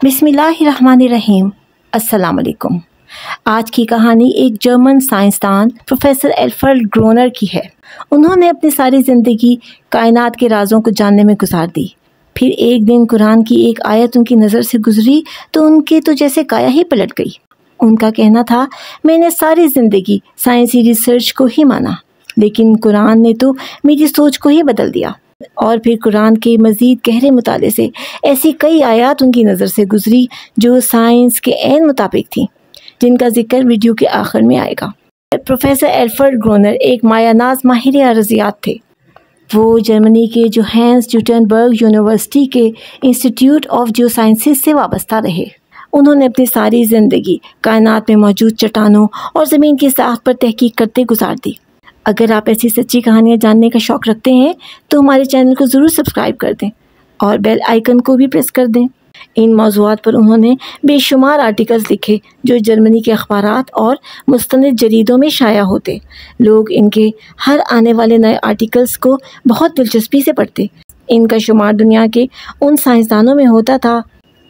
बिस्मिल्लाहिर्रहमानिर्रहीम। अस्सलाम वालेकुम। आज की कहानी एक जर्मन साइंसदान प्रोफेसर एल्फ्रेड ग्रोनर की है। उन्होंने अपनी सारी ज़िंदगी कायनात के राज़ों को जानने में गुजार दी। फिर एक दिन कुरान की एक आयत उनकी नज़र से गुजरी तो उनके तो जैसे काया ही पलट गई। उनका कहना था, मैंने सारी ज़िंदगी साइंसी रिसर्च को ही माना, लेकिन कुरान ने तो मेरी सोच को ही बदल दिया। और फिर कुरान के मज़ीद गहरे मुताले से ऐसी कई आयत उनकी नज़र से गुजरी जो साइंस के ऐन मुताबिक थी, जिनका जिक्र वीडियो के आखिर में आएगा। प्रोफेसर एल्फ्रेड ग्रोनर एक मायानाज माहिर अरज़ियात थे। वो जर्मनी के जोहान्स गुटेनबर्ग यूनिवर्सिटी के इंस्टीट्यूट ऑफ जियो साइंसेस से वाबस्ता रहे। उन्होंने अपनी सारी ज़िंदगी कायनात में मौजूद चट्टानों और ज़मीन की साख पर तहकीक करते गुजार दी। अगर आप ऐसी सच्ची कहानियाँ जानने का शौक़ रखते हैं तो हमारे चैनल को ज़रूर सब्सक्राइब कर दें और बेल आइकन को भी प्रेस कर दें। इन मौज़ूआत पर उन्होंने बेशुमार आर्टिकल्स लिखे जो जर्मनी के अखबारात और मुस्तनिद जरीदों में शाया होते। लोग इनके हर आने वाले नए आर्टिकल्स को बहुत दिलचस्पी से पढ़ते। इनका शुमार दुनिया के उन साइंसदानों में होता था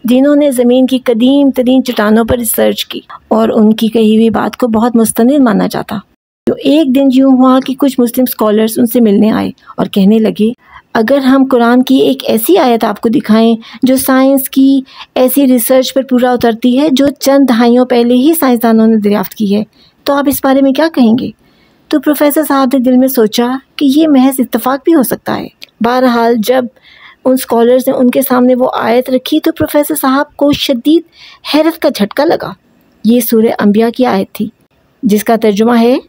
जिन्होंने ज़मीन की कदीम तरीन चट्टानों पर रिसर्च की और उनकी कही हुई बात को बहुत मुस्तनिद माना जाता। तो एक दिन यूँ हुआ कि कुछ मुस्लिम स्कॉलर्स उनसे मिलने आए और कहने लगे, अगर हम कुरान की एक ऐसी आयत आपको दिखाएं जो साइंस की ऐसी रिसर्च पर पूरा उतरती है जो चंद दहाइयों पहले ही साइंसदानों ने दरियाफ्त की है, तो आप इस बारे में क्या कहेंगे? तो प्रोफेसर साहब ने दिल में सोचा कि ये महज इत्तेफाक भी हो सकता है। बहरहाल जब उन स्कॉलर्स ने उनके सामने वो आयत रखी तो प्रोफेसर साहब को शदीद हैरत का झटका लगा। ये सूरह अंबिया की आयत थी जिसका तर्जुमा है,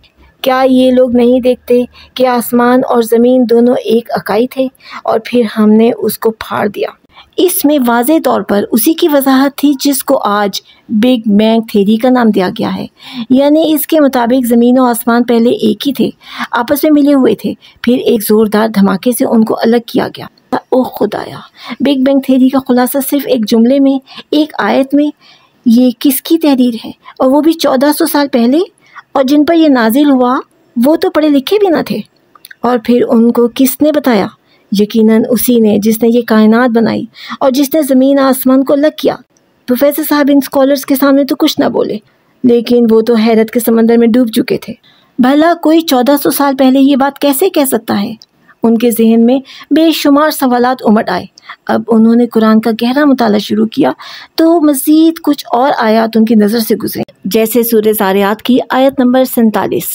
क्या ये लोग नहीं देखते कि आसमान और ज़मीन दोनों एक इकाई थे और फिर हमने उसको फाड़ दिया। इसमें वाज़े तौर पर उसी की वजाहत थी जिसको आज बिग बैंग थ्योरी का नाम दिया गया है। यानी इसके मुताबिक ज़मीन और आसमान पहले एक ही थे, आपस में मिले हुए थे, फिर एक ज़ोरदार धमाके से उनको अलग किया गया। ओह खुदाया, बिग बैंग थ्योरी का खुलासा सिर्फ एक जुमले में, एक आयत में। ये किसकी तहरीर है और वो भी 1400 साल पहले? और जिन पर यह नाजिल हुआ वो तो पढ़े लिखे भी ना थे। और फिर उनको किसने बताया? यकीनन उसी ने जिसने ये कायनात बनाई और जिसने ज़मीन आसमान को अलग किया। प्रोफेसर साहब इन स्कॉलर्स के सामने तो कुछ ना बोले, लेकिन वो तो हैरत के समंदर में डूब चुके थे। भला कोई 1400 साल पहले ये बात कैसे कह सकता है? उनके जहन में बेशुमार सवालात उमड़ आए। अब उन्होंने कुरान का गहरा मुताला शुरू किया तो मज़ीद कुछ और आयत उनकी नज़र से गुजरे, जैसे सूरह ज़ारियात की आयत नंबर 47,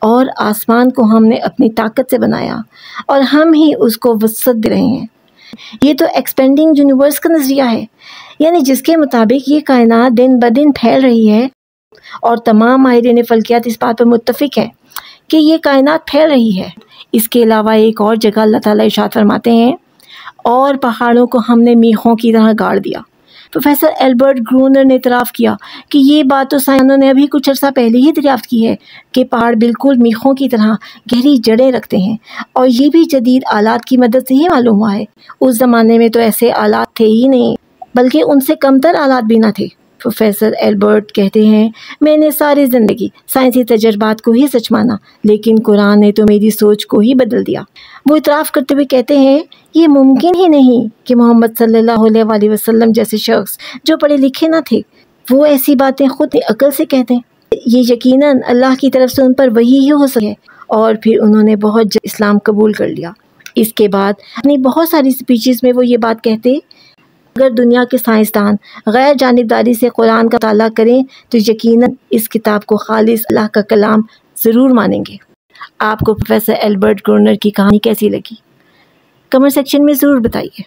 और आसमान को हमने अपनी ताकत से बनाया और हम ही उसको वसअत दे रहे हैं। ये तो एक्सपेंडिंग यूनिवर्स का नज़रिया है, यानी जिसके मुताबिक ये कायनात दिन ब दिन फैल रही है और तमाम माहिरीन फ़ल्कियात इस बात पर मुत्तफ़िक हैं कि ये कायनात फैल रही है। इसके अलावा एक और जगह अल्लाह ताला इरशाद फरमाते हैं, और पहाड़ों को हमने मीखों की तरह गाड़ दिया। प्रोफेसर एल्फ्रेड ग्रोनर ने इतराफ़ किया कि ये बात तो साइंसदानों ने अभी कुछ अर्सा पहले ही दरियाफ्त की है कि पहाड़ बिल्कुल मीखों की तरह गहरी जड़ें रखते हैं, और ये भी जदीद आलात की मदद से ही मालूम हुआ है। उस ज़माने में तो ऐसे आलात थे ही नहीं, बल्कि उनसे कमतर आलात भी ना थे। प्रोफेसर एल्बर्ट कहते हैं, मैंने सारी ज़िंदगी साइंसी तजर्बात को ही सच माना, लेकिन कुरान ने तो मेरी सोच को ही बदल दिया। वो इतराफ़ करते हुए कहते हैं, ये मुमकिन ही नहीं कि मोहम्मद सल्लल्लाहु अलैहि वसल्लम जैसे शख्स जो पढ़े लिखे ना थे वो ऐसी बातें खुद अकल से कहते हैं। ये यकीनन अल्लाह की तरफ से उन पर वही ही हो सके। और फिर उन्होंने बहुत जल्द इस्लाम कबूल कर लिया। इसके बाद अपनी बहुत सारी स्पीचेस में वो ये बात कहते, अगर दुनिया के साइंसदान गैर जानिबदारी से कुरान का मुताला करें तो यकीनन इस किताब को खालिस अल्लाह का कलाम ज़रूर मानेंगे। आपको प्रोफेसर एल्फ्रेड ग्रोनर की कहानी कैसी लगी? कमेंट सेक्शन में ज़रूर बताइए।